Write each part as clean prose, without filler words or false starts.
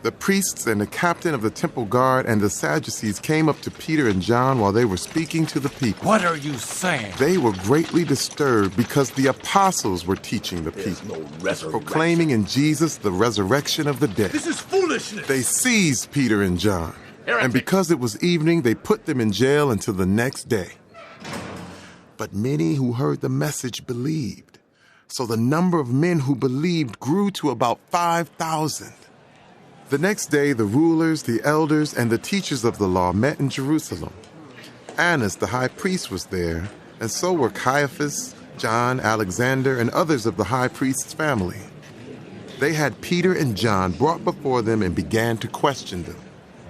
The priests and the captain of the temple guard and the Sadducees came up to Peter and John while they were speaking to the people. What are you saying? They were greatly disturbed because the apostles were teaching the people, proclaiming in Jesus the resurrection of the dead. This is foolishness! They seized Peter and John, and because it was evening, they put them in jail until the next day. But many who heard the message believed. So the number of men who believed grew to about 5,000. The next day, the rulers, the elders, and the teachers of the law met in Jerusalem. Annas, the high priest, was there, and so were Caiaphas, John, Alexander, and others of the high priest's family. They had Peter and John brought before them and began to question them.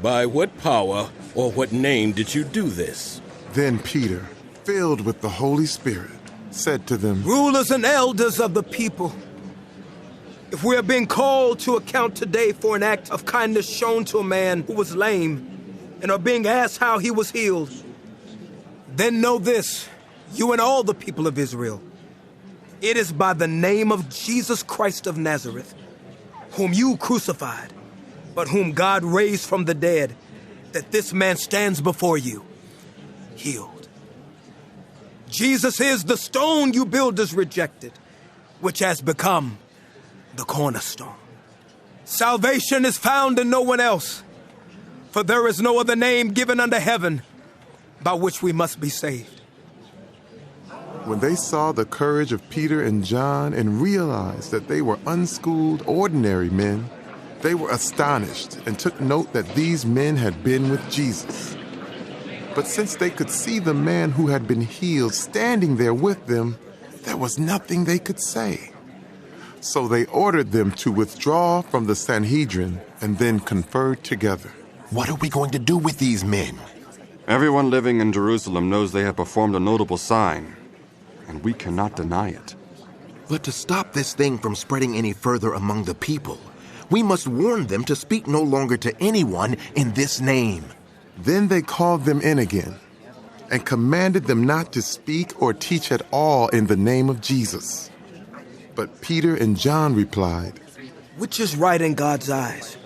By what power or what name did you do this? Then Peter, filled with the Holy Spirit, said to them, Rulers and elders of the people, if we are being called to account today for an act of kindness shown to a man who was lame and are being asked how he was healed, then know this, you and all the people of Israel. It is by the name of Jesus Christ of Nazareth, whom you crucified, but whom God raised from the dead, that this man stands before you, healed. Jesus is the stone you builders rejected, which has become the cornerstone. Salvation is found in no one else, for there is no other name given under heaven by which we must be saved. When they saw the courage of Peter and John and realized that they were unschooled, ordinary men, they were astonished and took note that these men had been with Jesus. But since they could see the man who had been healed standing there with them, there was nothing they could say. So they ordered them to withdraw from the Sanhedrin and then conferred together. What are we going to do with these men? Everyone living in Jerusalem knows they have performed a notable sign, and we cannot deny it. But to stop this thing from spreading any further among the people, we must warn them to speak no longer to anyone in this name. Then they called them in again and commanded them not to speak or teach at all in the name of Jesus. But Peter and John replied, Which is right in God's eyes,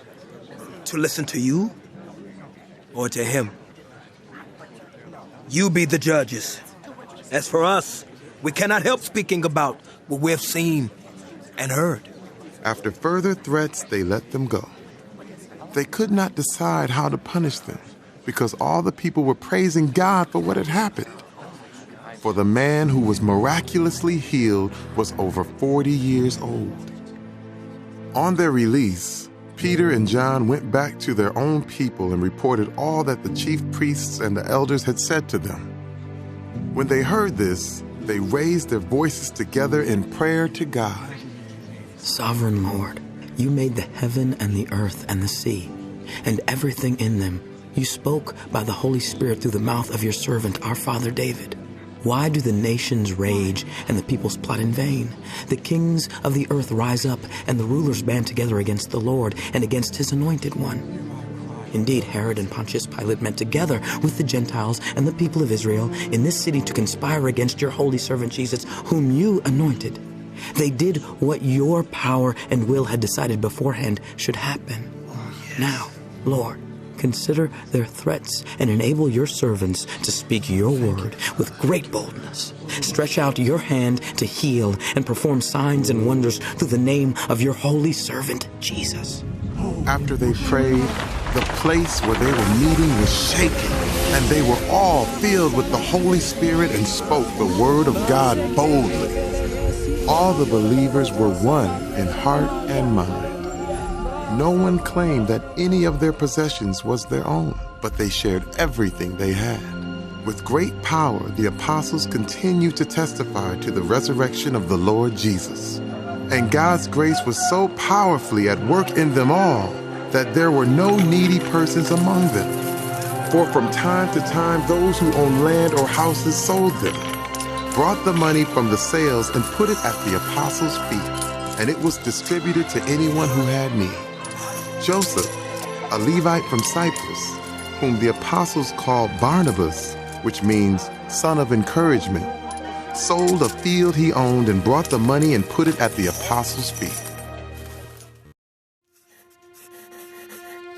to listen to you or to him? You be the judges. As for us, we cannot help speaking about what we have seen and heard. After further threats, they let them go. They could not decide how to punish them because all the people were praising God for what had happened. For the man who was miraculously healed was over 40 years old. On their release, Peter and John went back to their own people and reported all that the chief priests and the elders had said to them. When they heard this, they raised their voices together in prayer to God. Sovereign Lord, you made the heaven and the earth and the sea, and everything in them. You spoke by the Holy Spirit through the mouth of your servant, our father David. Why do the nations rage and the peoples plot in vain? The kings of the earth rise up, and the rulers band together against the Lord and against his anointed one. Indeed, Herod and Pontius Pilate met together with the Gentiles and the people of Israel in this city to conspire against your holy servant Jesus, whom you anointed. They did what your power and will had decided beforehand should happen. Now, Lord, consider their threats and enable your servants to speak your word with great boldness. Stretch out your hand to heal and perform signs and wonders through the name of your holy servant, Jesus. After they prayed, the place where they were meeting was shaken, and they were all filled with the Holy Spirit and spoke the word of God boldly. All the believers were one in heart and mind. No one claimed that any of their possessions was their own, but they shared everything they had. With great power, the apostles continued to testify to the resurrection of the Lord Jesus. And God's grace was so powerfully at work in them all that there were no needy persons among them. For from time to time, those who owned land or houses sold them, brought the money from the sales and put it at the apostles' feet, and it was distributed to anyone who had need. Joseph, a Levite from Cyprus, whom the apostles called Barnabas, which means son of encouragement, sold a field he owned and brought the money and put it at the apostles' feet.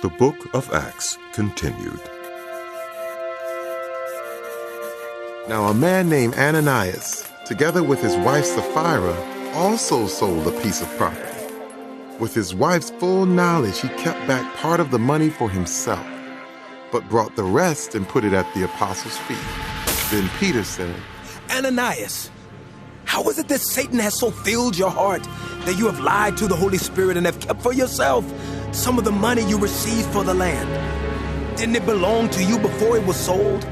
The book of Acts continued. Now a man named Ananias, together with his wife Sapphira, also sold a piece of property. With his wife's full knowledge, he kept back part of the money for himself, but brought the rest and put it at the apostles' feet. Then Peter said, Ananias, how is it that Satan has so filled your heart that you have lied to the Holy Spirit and have kept for yourself some of the money you received for the land? Didn't it belong to you before it was sold?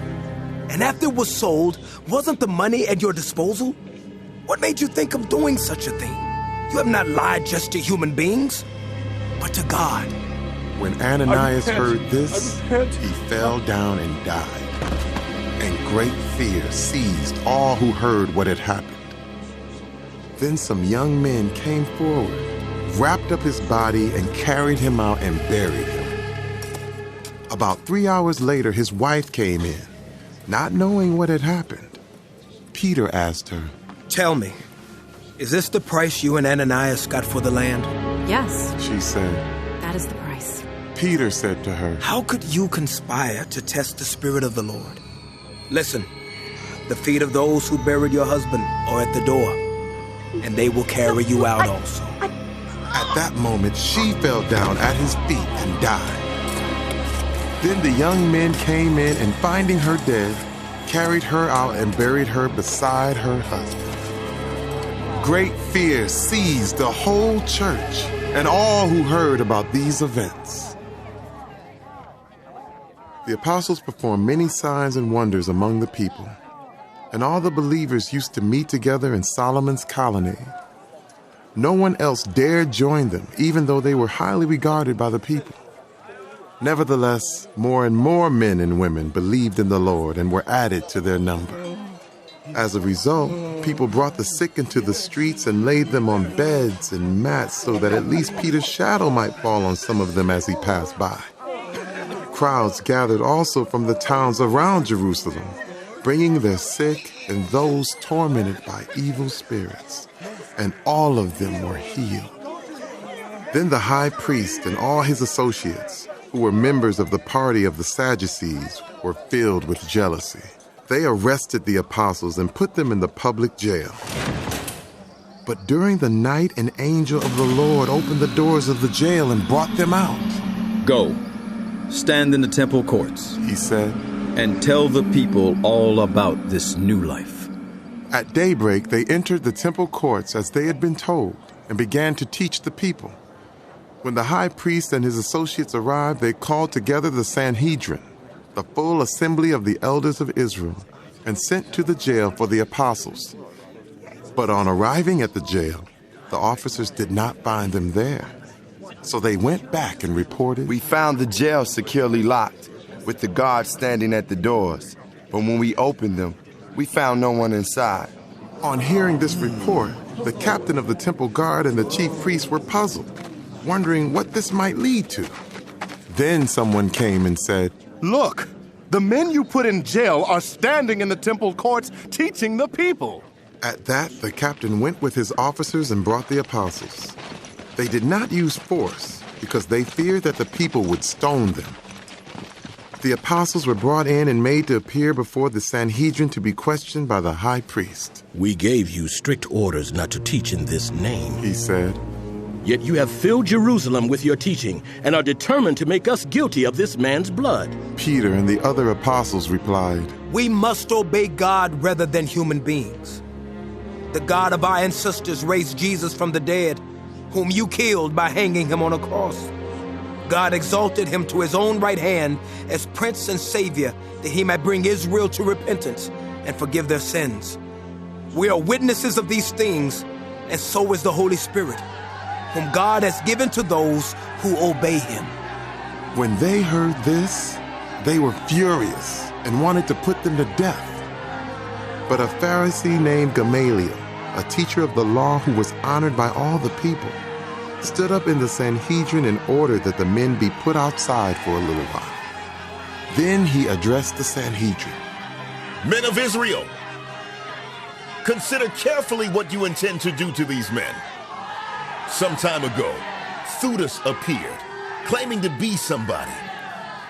And after it was sold, wasn't the money at your disposal? What made you think of doing such a thing? You have not lied just to human beings, but to God. When Ananias heard this, he fell down and died. And great fear seized all who heard what had happened. Then some young men came forward, wrapped up his body, and carried him out and buried him. About 3 hours later, his wife came in, not knowing what had happened. Peter asked her, Tell me, is this the price you and Ananias got for the land? Yes, she said. that is the price. Peter said to her, How could you conspire to test the Spirit of the Lord? Listen, the feet of those who buried your husband are at the door, and they will carry you out also. At that moment, she fell down at his feet and died. Then the young men came in and, finding her dead, carried her out and buried her beside her husband. Great fear seized the whole church and all who heard about these events. The apostles performed many signs and wonders among the people, and all the believers used to meet together in Solomon's colonnade. No one else dared join them, even though they were highly regarded by the people. Nevertheless, more and more men and women believed in the Lord and were added to their number. As a result, people brought the sick into the streets and laid them on beds and mats so that at least Peter's shadow might fall on some of them as he passed by. Crowds gathered also from the towns around Jerusalem, bringing their sick and those tormented by evil spirits, and all of them were healed. Then the high priest and all his associates, who were members of the party of the Sadducees, were filled with jealousy. They arrested the apostles and put them in the public jail. But during the night, an angel of the Lord opened the doors of the jail and brought them out. Go, stand in the temple courts, he said, and tell the people all about this new life. At daybreak, they entered the temple courts as they had been told and began to teach the people. When the high priest and his associates arrived, they called together the Sanhedrin, the full assembly of the elders of Israel, and sent to the jail for the apostles. But on arriving at the jail, the officers did not find them there. So they went back and reported, We found the jail securely locked, with the guards standing at the doors. But when we opened them, we found no one inside. On hearing this report, the captain of the temple guard and the chief priests were puzzled, wondering what this might lead to. Then someone came and said, Look, the men you put in jail are standing in the temple courts teaching the people. At that, the captain went with his officers and brought the apostles. They did not use force because they feared that the people would stone them. The apostles were brought in and made to appear before the Sanhedrin to be questioned by the high priest. We gave you strict orders not to teach in this name, he said. Yet you have filled Jerusalem with your teaching and are determined to make us guilty of this man's blood. Peter and the other apostles replied, We must obey God rather than human beings. The God of our ancestors raised Jesus from the dead, whom you killed by hanging him on a cross. God exalted him to his own right hand as Prince and Savior, that he might bring Israel to repentance and forgive their sins. We are witnesses of these things, and so is the Holy Spirit, whom God has given to those who obey him. When they heard this, they were furious and wanted to put them to death. But a Pharisee named Gamaliel, a teacher of the law who was honored by all the people, stood up in the Sanhedrin and ordered that the men be put outside for a little while. Then he addressed the Sanhedrin. Men of Israel, consider carefully what you intend to do to these men. Some time ago, Theudas appeared, claiming to be somebody.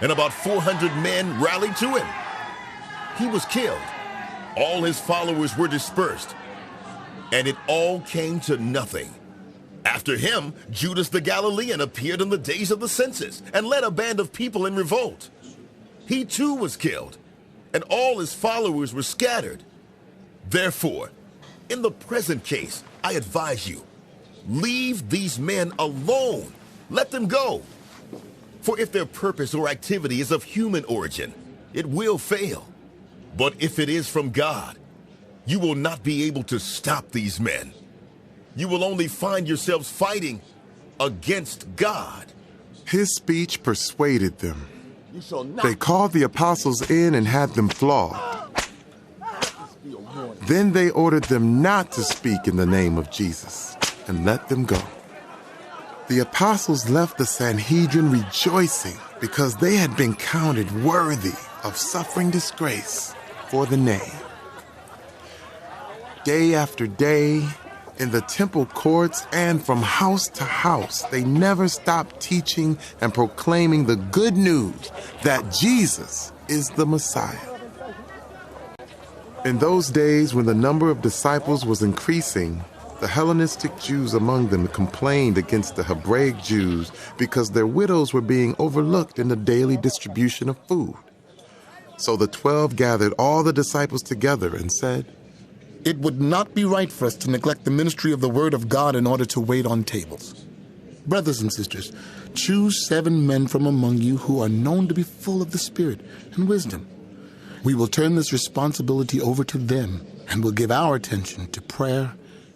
And about 400 men rallied to him. He was killed. All his followers were dispersed. And it all came to nothing. After him, Judas the Galilean appeared in the days of the census and led a band of people in revolt. He too was killed, and all his followers were scattered. Therefore, in the present case, I advise you, leave these men alone. Let them go. For if their purpose or activity is of human origin, it will fail. But if it is from God, you will not be able to stop these men. You will only find yourselves fighting against God. His speech persuaded them. They called the apostles in and had them flogged. Then they ordered them not to speak in the name of Jesus and let them go. The apostles left the Sanhedrin rejoicing because they had been counted worthy of suffering disgrace for the name. Day after day, in the temple courts and from house to house, they never stopped teaching and proclaiming the good news that Jesus is the Messiah. In those days, when the number of disciples was increasing, the Hellenistic Jews among them complained against the Hebraic Jews because their widows were being overlooked in the daily distribution of food. So the 12 gathered all the disciples together and said, "It would not be right for us to neglect the ministry of the Word of God in order to wait on tables. Brothers and sisters, choose 7 men from among you who are known to be full of the Spirit and wisdom. We will turn this responsibility over to them and will give our attention to prayer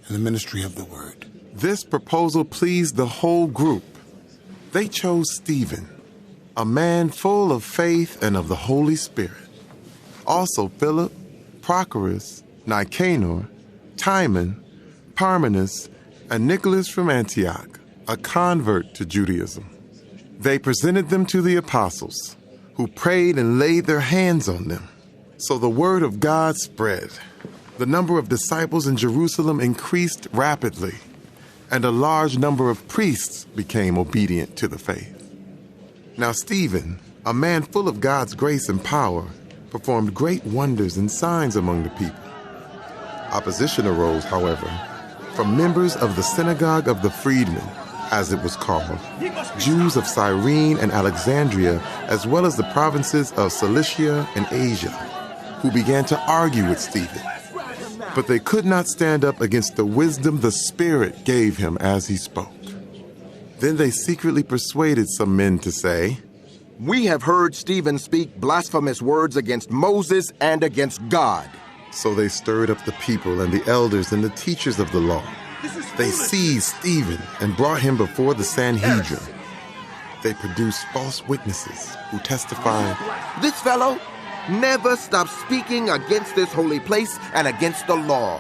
and the ministry of the Word." This proposal pleased the whole group. They chose Stephen, a man full of faith and of the Holy Spirit. Also Philip, Prochorus, Nicanor, Timon, Parmenas, and Nicholas from Antioch, a convert to Judaism. They presented them to the apostles, who prayed and laid their hands on them. So the word of God spread. The number of disciples in Jerusalem increased rapidly, and a large number of priests became obedient to the faith. Now Stephen, a man full of God's grace and power, performed great wonders and signs among the people. Opposition arose, however, from members of the synagogue of the freedmen, as it was called, Jews of Cyrene and Alexandria, as well as the provinces of Cilicia and Asia, who began to argue with Stephen. But they could not stand up against the wisdom the Spirit gave him as he spoke. Then they secretly persuaded some men to say, "We have heard Stephen speak blasphemous words against Moses and against God." So they stirred up the people and the elders and the teachers of the law. They seized Stephen and brought him before the Sanhedrin. They produced false witnesses who testified, "This fellow never stopped speaking against this holy place and against the law.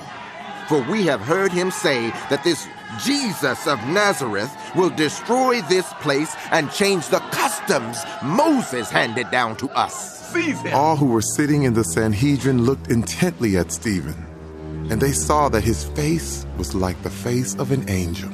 For we have heard him say that this Jesus of Nazareth will destroy this place and change the customs Moses handed down to us." All who were sitting in the Sanhedrin looked intently at Stephen, and they saw that his face was like the face of an angel.